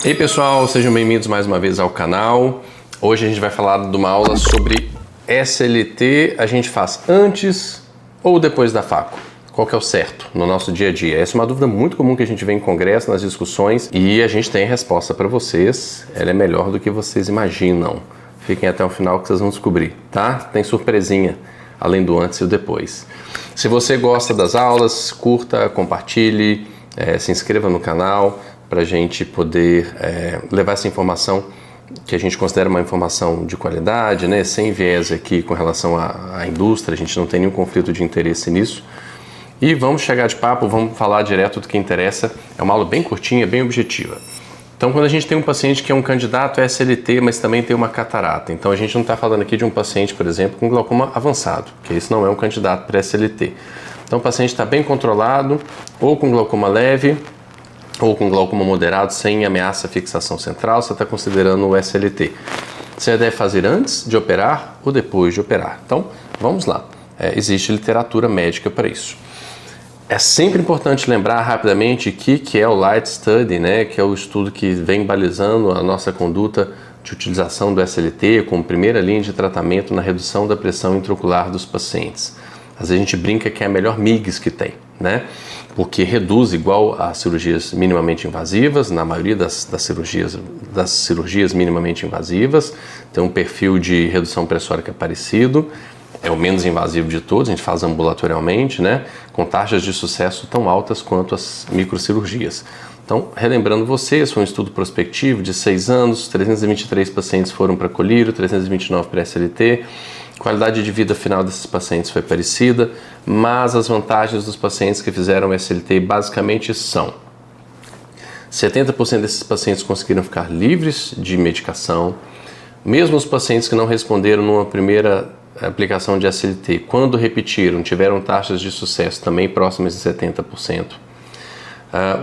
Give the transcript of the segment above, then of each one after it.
Ei pessoal, sejam bem-vindos mais uma vez ao canal. Hoje a gente vai falar de uma aula sobre SLT. A gente faz antes ou depois da facu? Qual que é o certo no nosso dia a dia? Essa é uma dúvida muito comum que a gente vê em congresso, nas discussões, e a gente tem a resposta para vocês. Ela é melhor do que vocês imaginam. Fiquem até o final que vocês vão descobrir, tá? Tem surpresinha, além do antes e o depois. Se você gosta das aulas, curta, compartilhe, se inscreva no canal para a gente poder levar essa informação que a gente considera uma informação de qualidade, né? Sem viés aqui com relação à indústria, a gente não tem nenhum conflito de interesse nisso. E vamos chegar de papo, vamos falar direto do que interessa. É uma aula bem curtinha, bem objetiva. Então, quando a gente tem um paciente que é um candidato a SLT, mas também tem uma catarata, então a gente não está falando aqui de um paciente, por exemplo, com glaucoma avançado, que esse não é um candidato para SLT. Então, o paciente está bem controlado, ou com glaucoma leve, ou com glaucoma moderado, sem ameaça à fixação central, você está considerando o SLT. Você deve fazer antes de operar ou depois de operar. Então, vamos lá. Existe literatura médica para isso. É sempre importante lembrar rapidamente que é o Light Study, né? Que é o estudo que vem balizando a nossa conduta de utilização do SLT como primeira linha de tratamento na redução da pressão intraocular dos pacientes. Às vezes a gente brinca que é a melhor MIGS que tem, né? Porque reduz igual a cirurgias minimamente invasivas, na maioria das cirurgias minimamente invasivas, tem um perfil de redução pressórica parecido, é o menos invasivo de todos, a gente faz ambulatorialmente, né? Com taxas de sucesso tão altas quanto as microcirurgias. Então, relembrando vocês, foi um estudo prospectivo de 6 anos, 323 pacientes foram para colírio, 329 para SLT. Qualidade de vida final desses pacientes foi parecida, mas as vantagens dos pacientes que fizeram SLT basicamente são: 70% desses pacientes conseguiram ficar livres de medicação, mesmo os pacientes que não responderam numa primeira aplicação de SLT, quando repetiram, tiveram taxas de sucesso também próximas de 70%.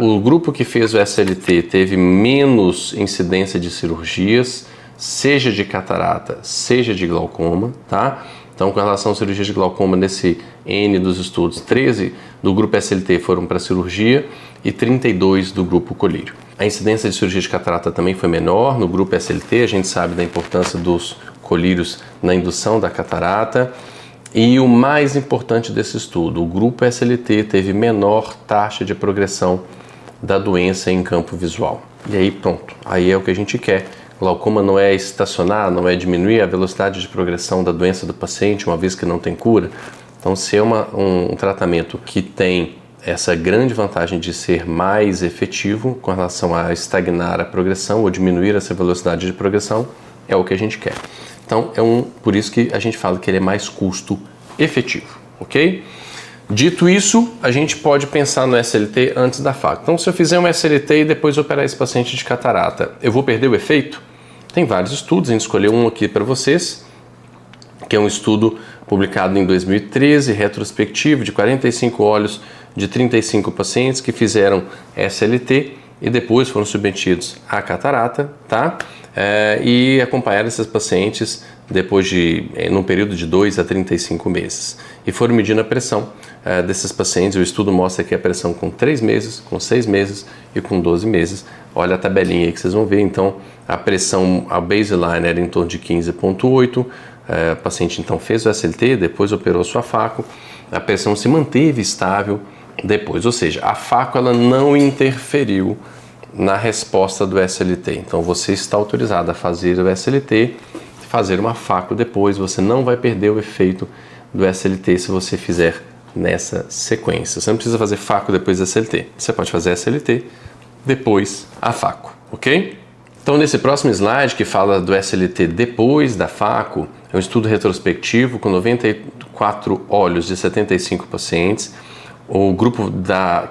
O grupo que fez o SLT teve menos incidência de cirurgias, seja de catarata, seja de glaucoma, tá? Então, com relação à cirurgia de glaucoma, nesse N dos estudos, 13 do grupo SLT foram para cirurgia e 32 do grupo colírio. A incidência de cirurgia de catarata também foi menor no grupo SLT, a gente sabe da importância dos colírios na indução da catarata. E o mais importante desse estudo, o grupo SLT teve menor taxa de progressão da doença em campo visual. E aí pronto, aí é o que a gente quer. Glaucoma não é estacionar, não é diminuir a velocidade de progressão da doença do paciente, uma vez que não tem cura. Então, se é um tratamento que tem essa grande vantagem de ser mais efetivo com relação a estagnar a progressão ou diminuir essa velocidade de progressão, é o que a gente quer. Então, por isso que a gente fala que ele é mais custo efetivo, ok? Dito isso, a gente pode pensar no SLT antes da facu. Então, se eu fizer um SLT e depois operar esse paciente de catarata, eu vou perder o efeito? Tem vários estudos, a gente escolheu um aqui para vocês, que é um estudo publicado em 2013, retrospectivo, de 45 olhos de 35 pacientes que fizeram SLT e depois foram submetidos à catarata, tá? E acompanharam esses pacientes depois num período de 2 a 35 meses. E foram medindo a pressão desses pacientes. O estudo mostra aqui a pressão com 3 meses, com 6 meses e com 12 meses. Olha a tabelinha aí que vocês vão ver. Então, a pressão, a baseline era em torno de 15,8. O paciente então fez o SLT, depois operou sua facu. A pressão se manteve estável depois, ou seja, a facu ela não interferiu na resposta do SLT. Então você está autorizado a fazer o SLT, fazer uma facu depois, você não vai perder o efeito do SLT se você fizer nessa sequência. Você não precisa fazer facu depois do SLT, você pode fazer SLT depois a facu, ok? Então nesse próximo slide que fala do SLT depois da facu, é um estudo retrospectivo com 94 olhos de 75 pacientes, o grupo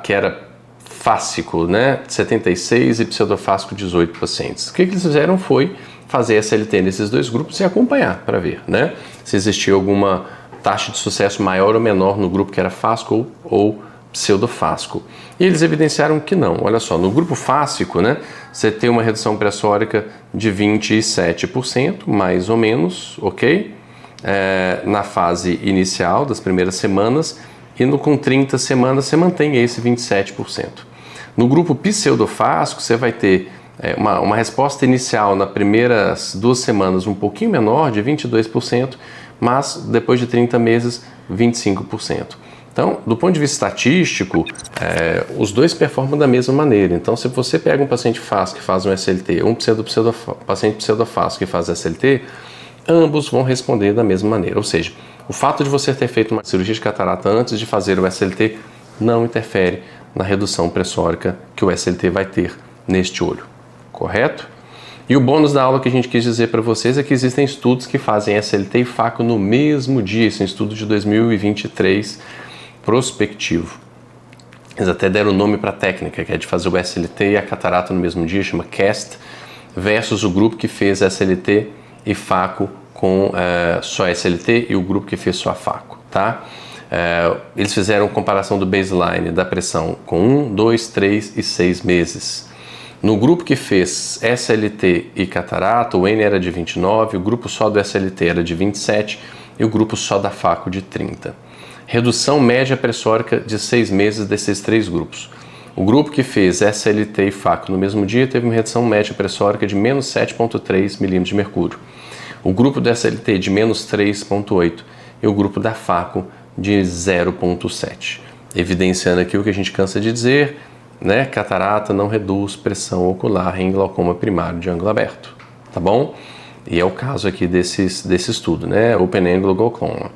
que era fáscico, né, 76 e pseudofáscico 18 pacientes. O que eles fizeram foi fazer SLT nesses dois grupos e acompanhar para ver, né, se existia alguma taxa de sucesso maior ou menor no grupo que era fáscico ou pseudofáscico. E eles evidenciaram que não. Olha só, no grupo fáscico, né, você tem uma redução pressórica de 27%, mais ou menos, ok? Na fase inicial das primeiras semanas, e com 30 semanas você mantém esse 27%. No grupo pseudofáscico, você vai ter uma resposta inicial nas primeiras 2 semanas um pouquinho menor, de 22%, mas depois de 30 meses, 25%. Então, do ponto de vista estatístico, os dois performam da mesma maneira. Então, se você pega um paciente fácil que faz um SLT ou um paciente pseudofácil que faz SLT, ambos vão responder da mesma maneira. Ou seja, o fato de você ter feito uma cirurgia de catarata antes de fazer o SLT não interfere na redução pressórica que o SLT vai ter neste olho, correto? E o bônus da aula que a gente quis dizer para vocês é que existem estudos que fazem SLT e FACO no mesmo dia. Esse é um estudo de 2023 prospectivo. Eles até deram o nome para a técnica, que é de fazer o SLT e a catarata no mesmo dia, chama CAST, versus o grupo que fez SLT e FACO com só SLT e o grupo que fez só FACO, tá? Eles fizeram comparação do baseline da pressão com 1, 2, 3 e 6 meses. No grupo que fez SLT e catarata, o N era de 29, o grupo só do SLT era de 27 e o grupo só da FACO de 30. Redução média pressórica de 6 meses desses 3 grupos. O grupo que fez SLT e FACO no mesmo dia teve uma redução média pressórica de menos 7,3 milímetros de mercúrio. O grupo do SLT de menos 3,8 e o grupo da FACO de 0,7. Evidenciando aqui o que a gente cansa de dizer, né? Catarata não reduz pressão ocular em glaucoma primário de ângulo aberto, tá bom? E é o caso aqui desse estudo, né? Open Angle Glaucoma.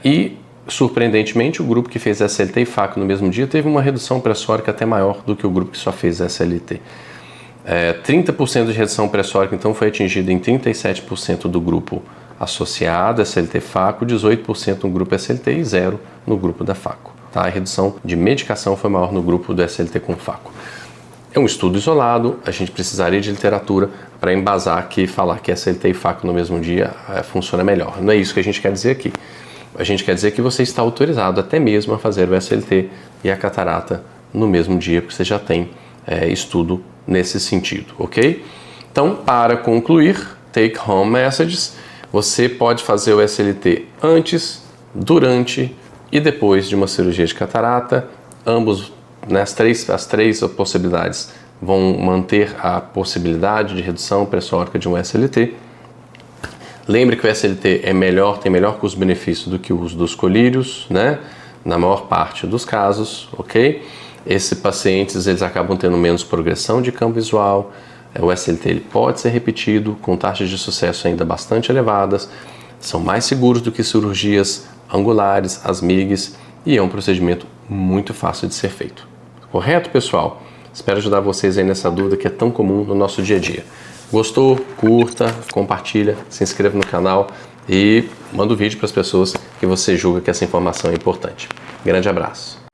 E, surpreendentemente, o grupo que fez SLT e FACO no mesmo dia teve uma redução pressórica até maior do que o grupo que só fez SLT. 30% de redução pressórica, então, foi atingida em 37% do grupo associado SLT-FACO, 18% no grupo SLT e 0% no grupo da FACO. Tá? A redução de medicação foi maior no grupo do SLT com FACO. É um estudo isolado, a gente precisaria de literatura para embasar aqui e falar que SLT e FACO no mesmo dia funciona melhor. Não é isso que a gente quer dizer aqui. A gente quer dizer que você está autorizado até mesmo a fazer o SLT e a catarata no mesmo dia, porque você já tem estudo nesse sentido, ok? Então, para concluir, take home messages, você pode fazer o SLT antes, durante e depois de uma cirurgia de catarata. Ambos, né, as três possibilidades vão manter a possibilidade de redução pressórica de um SLT. Lembre que o SLT tem melhor custo-benefício do que o uso dos colírios, né? Na maior parte dos casos, ok? Esses pacientes, eles acabam tendo menos progressão de campo visual. O SLT ele pode ser repetido com taxas de sucesso ainda bastante elevadas, são mais seguros do que cirurgias angulares, as MIGs, e é um procedimento muito fácil de ser feito. Correto, pessoal? Espero ajudar vocês aí nessa dúvida que é tão comum no nosso dia a dia. Gostou? Curta, compartilha, se inscreva no canal e manda o vídeo para as pessoas que você julga que essa informação é importante. Grande abraço!